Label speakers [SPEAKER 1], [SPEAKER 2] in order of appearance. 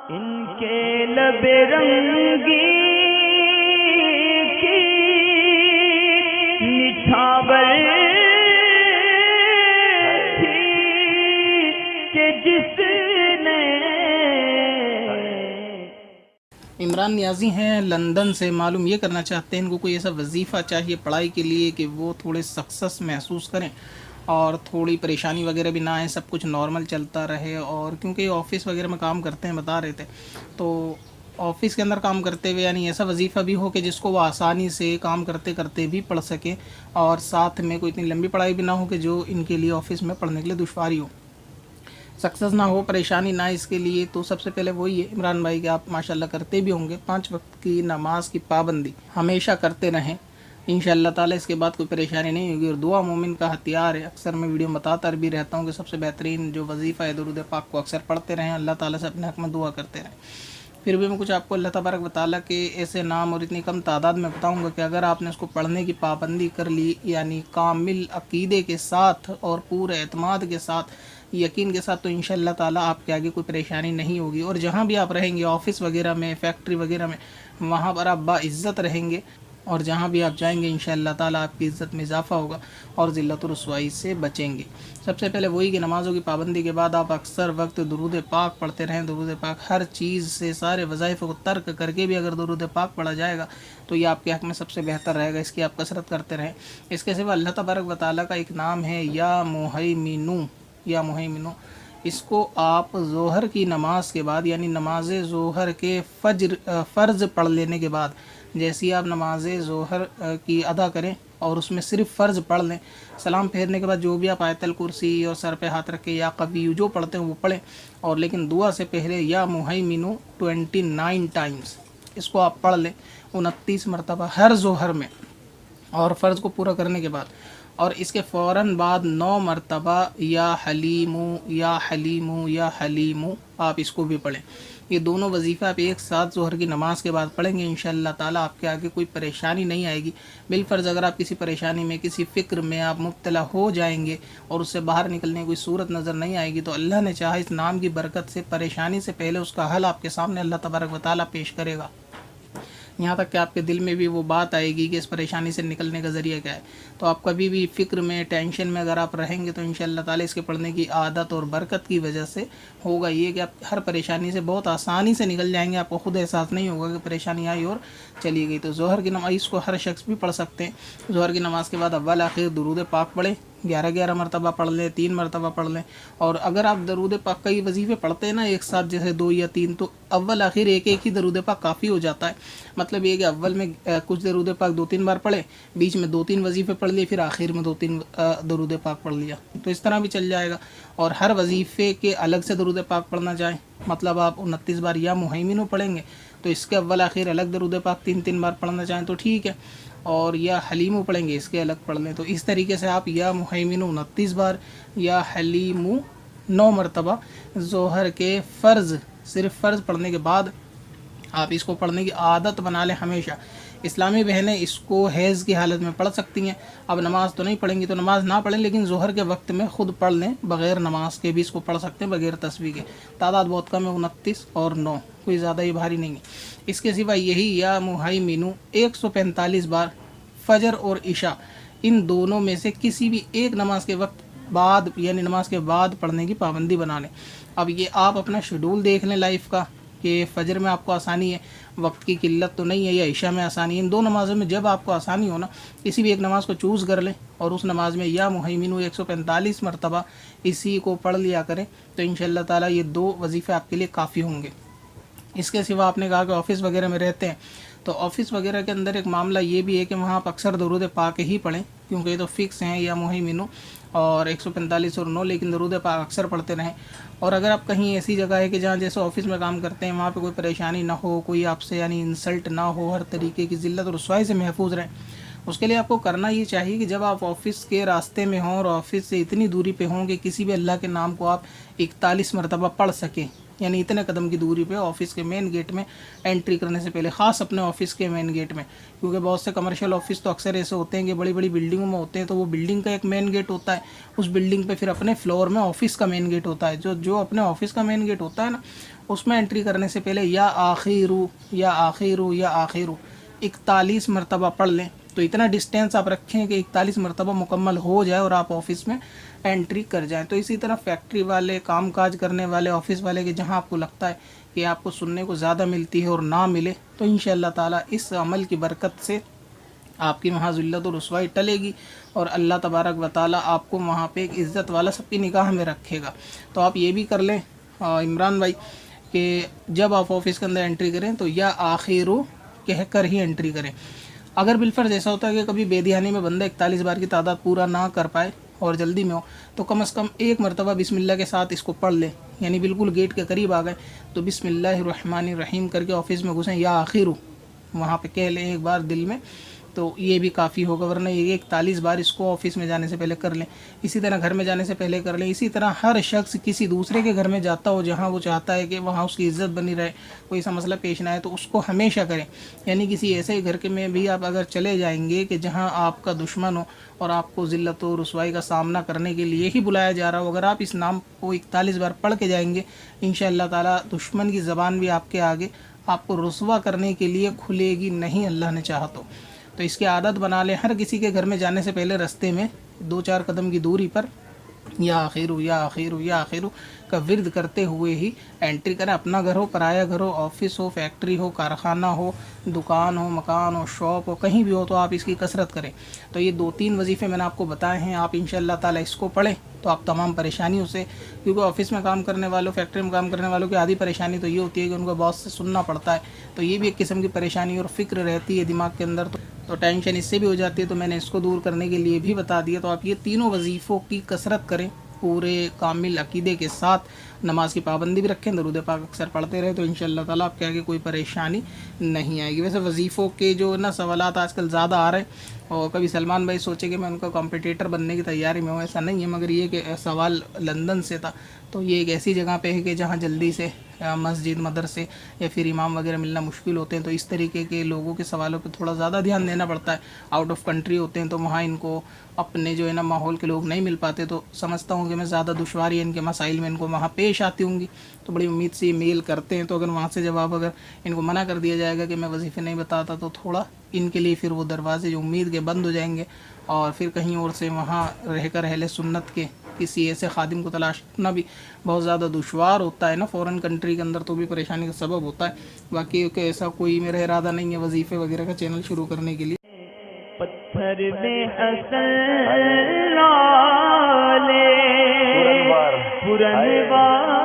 [SPEAKER 1] इनके लबे रंगी की निछावर थी कि जिसने।
[SPEAKER 2] इमरान नियाज़ी हैं लंदन से। मालूम ये करना चाहते हैं इनको कोई ऐसा वजीफ़ा चाहिए पढ़ाई के लिए कि वो थोड़े सक्सेस महसूस करें और थोड़ी परेशानी वगैरह भी ना आए, सब कुछ नॉर्मल चलता रहे। और क्योंकि ऑफ़िस वगैरह में काम करते हैं, बता रहे थे, तो ऑफ़िस के अंदर काम करते हुए यानी ऐसा वजीफ़ा भी हो कि जिसको वो आसानी से काम करते करते भी पढ़ सकें और साथ में कोई इतनी लंबी पढ़ाई भी ना हो कि जो इनके लिए ऑफ़िस में पढ़ने के लिए दुश्वारी हो, सक्सेस ना हो, परेशानी ना। इसके लिए तो सबसे पहले वही है इमरान भाई कि आप माशाल्लाह करते भी होंगे 5 वक्त की नमाज की पाबंदी हमेशा करते रहें इंशाअल्लाह ताला। इसके बाद कोई परेशानी नहीं होगी। और दुआ मोमिन का हथियार है। अक्सर मैं वीडियो में बताता भी रहता हूँ कि सबसे बेहतरीन जो वजीफ़ा है दुरूद पाक को अक्सर पढ़ते रहें, अल्लाह ताला से अपने हक़ में दुआ करते रहें। फिर भी मैं कुछ आपको अल्लाह तबारक व तआला के ऐसे नाम और इतनी कम तादाद में बताऊंगा कि अगर आपने उसको पढ़ने की पाबंदी कर ली, यानी कामिल अकीदे के साथ और पूरे एतमाद के साथ, यकीन के साथ, तो इंशाअल्लाह ताला आपके आगे कोई परेशानी नहीं होगी। और जहाँ भी आप रहेंगे, ऑफ़िस वगैरह में, फैक्ट्री वगैरह में, वहाँ पर आप बाइज़्ज़त रहेंगे। और जहाँ भी आप जाएंगे इंशाअल्लाह ताला आपकी इज़्ज़त में इजाफ़ा होगा और ज़िल्लत और रुसवाई से बचेंगे। सबसे पहले वही कि नमाज़ों की पाबंदी के बाद आप अक्सर वक्त दुरूद पाक पढ़ते रहें। दुरूद पाक हर चीज़ से, सारे वज़ाइफ़ को तर्क करके भी अगर दुरूद पाक पढ़ा जाएगा तो ये आपके हक़ में सबसे बेहतर रहेगा। इसकी आप कसरत करते रहें। इसके सिवा अल्लाह तबारक व तआला का एक नाम है या मुहैमिनु, या मुहैमिनु। इसको आप ज़ोहर की नमाज के बाद, यानी नमाज ज़ोहर के फ़र्ज़ पढ़ लेने के बाद, जैसे ही आप नमाज ज़ोहर की अदा करें और उसमें सिर्फ फ़र्ज़ पढ़ लें, सलाम फेरने के बाद जो भी आप आयतल कुर्सी और सर पे हाथ रख के या कवियु जो पढ़ते हैं वो पढ़ें। और लेकिन दुआ से पहले या मुहैमिनु 29 टाइम्स इसको आप पढ़ लें, 29 मरतबा हर ज़ोहर में, और फ़र्ज़ को पूरा करने के बाद। और इसके फ़ौरन बाद 9 मरतबा या हलीमु या हलीमु या हलीमु आप इसको भी पढ़ें। ये दोनों वजीफ़ा आप एक साथ ज़ोहर की नमाज़ के बाद पढ़ेंगे इंशाअल्लाह ताला आपके आगे कोई परेशानी नहीं आएगी। बिलफ़र्ज़ अगर आप किसी परेशानी में, किसी फ़िक्र में आप मुब्तला हो जाएंगे और उससे बाहर निकलने की कोई सूरत नज़र नहीं आएगी, तो अल्लाह ने चाहा इस नाम की बरकत से परेशानी से पहले उसका हल आपके सामने अल्लाह तबारक व तआला पेश करेगा। यहाँ तक कि आपके दिल में भी वो बात आएगी कि इस परेशानी से निकलने का ज़रिया क्या है। तो आप कभी भी फ़िक्र में, टेंशन में अगर आप रहेंगे तो इंशाअल्लाह ताला इसके पढ़ने की आदत और बरकत की वजह से होगा ये कि आप हर परेशानी से बहुत आसानी से निकल जाएंगे। आपको खुद एहसास नहीं होगा कि परेशानी आई और चली गई। तो ज़ोहर की नमाज़ इसको हर शख्स भी पढ़ सकते हैं। ज़ोहर की नमाज़ के बाद अव्वल आखिर दुरूद पाक पढ़ें, 11-11 मरतबा पढ़ लें, 3 मरतबा पढ़ लें। और अगर आप दरूद पाक कई वजीफ़े पढ़ते हैं ना एक साथ, जैसे 2 या 3, तो अव्वल आखिर एक ही दरूद पाक काफ़ी हो जाता है। मतलब ये कि अव्वल में कुछ दरूद पाक 2-3 बार पढ़े, बीच में 2-3 वजीफ़े पढ़ लिए, फिर आखिर में 2-3 दरूद पाक पढ़ लिया, तो इस तरह भी चल जाएगा। और हर वजीफ़े के अलग से दरूद पाक पढ़ना चाहें, मतलब आप 29 बार या मुहैमिनु पढ़ेंगे तो इसके अव्वल आखिर अलग दरूद पाक 3-3 बार पढ़ना चाहें तो ठीक है। और या हलीमु पढ़ेंगे इसके अलग पढ़ लें। तो इस तरीके से आप या मुहैमिनु 29 बार या हलीमु 9 मरतबा ज़ोहर के फ़र्ज़, सिर्फ फ़र्ज़ पढ़ने के बाद आप इसको पढ़ने की आदत बना लें हमेशा। इस्लामी बहनें इसको हैज़ की हालत में पढ़ सकती हैं। अब नमाज़ तो नहीं पढ़ेंगी तो नमाज़ ना पढ़ें, लेकिन ज़ोहर के वक्त में ख़ुद पढ़ लें, बग़ैर नमाज के भी इसको पढ़ सकते हैं, बग़ैर तस्बीह के। तादाद बहुत कम है, 29 और 9, कोई ज़्यादा ही भारी नहीं है। इसके सिवा यही या मुहैमिनु 145 बार फ़जर और इशा, इन दोनों में से किसी भी एक नमाज के वक्त बाद, यानी नमाज के बाद पढ़ने की पाबंदी बना लें। अब ये आप अपना शेड्यूल देख लें लाइफ का कि फ़जर में आपको आसानी है, वक्त की किल्लत तो नहीं है, या इशा में आसानी है। इन दो नमाज़ों में जब आपको आसानी हो ना, किसी भी एक नमाज़ को चूज़ कर लें और उस नमाज में या मुहैमिनु 145 मरतबा इसी को पढ़ लिया करें, तो इंशाअल्लाह ताला ये 2 वजीफ़े आपके लिए काफ़ी होंगे। इसके सिवा आपने कहा कि ऑफ़िस वगैरह में रहते हैं, तो ऑफ़िस वगैरह के अंदर एक मामला ये भी है कि वहाँ आप अक्सर दरूद पाक ही पढ़ें, क्योंकि ये तो फ़िक्स हैं या मुहैमिनु और 145 और 9, लेकिन दरूद पाक अक्सर पढ़ते रहें। और अगर आप कहीं ऐसी जगह है कि जहाँ जैसे ऑफ़िस में काम करते हैं, वहाँ पे कोई परेशानी ना हो, कोई आपसे यानी इंसल्ट ना हो, हर तरीके की ज़िल्लत और रुसवाई से महफूज रहें, उसके लिए आपको करना ये चाहिए कि जब आप ऑफ़िस के रास्ते में हों और ऑफ़िस से इतनी दूरी पे हों कि किसी भी अल्लाह के नाम को आप 41 मरतबा पढ़ सकें, यानी इतने कदम की दूरी पे ऑफिस के मेन गेट में एंट्री करने से पहले, ख़ास अपने ऑफिस के मेन गेट में, क्योंकि बहुत से कमर्शियल ऑफिस तो अक्सर ऐसे होते हैं कि बड़ी बड़ी बिल्डिंगों में होते हैं, तो वो बिल्डिंग का एक मेन गेट होता है, उस बिल्डिंग पे फिर अपने फ्लोर में ऑफिस का मेन गेट होता है। जो अपने ऑफिस का मेन गेट होता है ना, उसमें एंट्री करने से पहले या आखिरू या आखिरू या आखिरू 41 मरतबा पढ़ लें। तो इतना डिस्टेंस आप रखें कि 41 मरतबा मुकम्मल हो जाए और आप ऑफिस में एंट्री कर जाएं। तो इसी तरह फैक्ट्री वाले, काम काज करने वाले, ऑफिस वाले के जहां आपको लगता है कि आपको सुनने को ज़्यादा मिलती है और ना मिले, तो इंशाअल्लाह ताला इस अमल की बरकत से आपकी वहाँ ज़िल्लत और रुसवाई टलेगी और अल्लाह तबारक व तआला आपको वहाँ पे एक इज़्ज़त वाला सबकी निगाह में रखेगा। तो आप ये भी कर लें इमरान भाई कि जब आप ऑफिस के अंदर एंट्री करें तो या आखिरू कह कर ही एंट्री करें। अगर बिलफर्ज ऐसा होता है कि कभी बेदिहानी में बंदा 41 बार की तादाद पूरा ना कर पाए और जल्दी में हो, तो कम से कम एक मरतबा बिस्मिल्लाह के साथ इसको पढ़ ले, यानी बिल्कुल गेट के करीब आ गए तो बिस्मिल्लाहिर्रहमानिर्रहीम करके ऑफिस में घुसें, या आखिरू वहाँ पे कह लें एक बार दिल में, तो ये भी काफ़ी होगा। वरना ये 41 बार इसको ऑफिस में जाने से पहले कर लें, इसी तरह घर में जाने से पहले कर लें। इसी तरह हर शख्स किसी दूसरे के घर में जाता हो जहाँ वो चाहता है कि वहाँ उसकी इज़्ज़त बनी रहे, कोई सा मसला पेश ना आए, तो उसको हमेशा करें। यानी किसी ऐसे घर के में भी आप अगर चले जाएंगे कि जहाँ आपका दुश्मन हो और आपको ज़िल्लत और रुसवाई का सामना करने के लिए ही बुलाया जा रहा हो, अगर आप इस नाम को 41 बार पढ़ के जाएंगे, इंशाअल्लाह ताला दुश्मन की ज़बान भी आपके आगे आपको रुसवा करने के लिए खुलेगी नहीं, अल्लाह ने चाहा तो इसकी आदत बना लें। हर किसी के घर में जाने से पहले रास्ते में 2-4 कदम की दूरी पर या आखिरू या आखिरू या आखिरू का विर्द करते हुए ही एंट्री करें। अपना घर हो, पराया घर हो, ऑफिस हो, फैक्ट्री हो, कारखाना हो, दुकान हो, मकान हो, शॉप हो, कहीं भी हो, तो आप इसकी कसरत करें। तो ये 2-3 वजीफ़े मैंने आपको बताए हैं, आप इंशाअल्लाह ताला इसको पढ़ें तो आप तमाम परेशानियों से, क्योंकि ऑफिस में काम करने वालों, फैक्ट्री में काम करने वालों की आधी परेशानी तो ये होती है कि उनको बॉस से सुनना पड़ता है, तो ये भी एक किस्म की परेशानी और फ़िक्र रहती है दिमाग के अंदर, तो टेंशन इससे भी हो जाती है। तो मैंने इसको दूर करने के लिए भी बता दिया। तो आप ये तीनों वजीफ़ों की कसरत करें पूरे कामिल अकीदे के साथ, नमाज की पाबंदी भी रखें, दरूद पाक अक्सर पढ़ते रहे, तो इंशाअल्लाह ताला आपके आगे कोई परेशानी नहीं आएगी। वैसे वजीफ़ों के जो ना सवालात आजकल ज़्यादा आ रहे हैं, और कभी सलमान भाई सोचे कि मैं उनका कॉम्पिटिटर बनने की तैयारी में हूँ, ऐसा नहीं है, मगर ये कि सवाल लंदन से था, तो ये एक ऐसी जगह पे है कि जहाँ जल्दी से मस्जिद, मदरसे या फिर इमाम वगैरह मिलना मुश्किल होते हैं, तो इस तरीके के लोगों के सवालों पे थोड़ा ज़्यादा ध्यान देना पड़ता है। आउट ऑफ कंट्री होते हैं तो वहाँ इनको अपने जो है ना माहौल के लोग नहीं मिल पाते, तो समझता हूँ कि मैं ज़्यादा दुश्वारी इनके मसाइल में इनको वहाँ पेश आती होंगी, तो बड़ी उम्मीद से मेल करते हैं। तो अगर वहाँ से जवाब अगर इनको मना कर दिया जाएगा कि मैं वजीफ़े नहीं बताता, तो थोड़ा इनके लिए फिर वो दरवाजे जो उम्मीद के बंद हो जाएंगे, और फिर कहीं और से वहाँ रहकर अहले सुन्नत के किसी ऐसे खादिम को तलाश करना भी बहुत ज़्यादा दुश्वार होता है ना फ़ॉरेन कंट्री के अंदर, तो भी परेशानी का सबब होता है। बाकी कि ऐसा कोई मेरा इरादा नहीं है वजीफ़े वगैरह का चैनल शुरू करने के लिए।
[SPEAKER 1] पत्थर में हसन लाले पुरनवार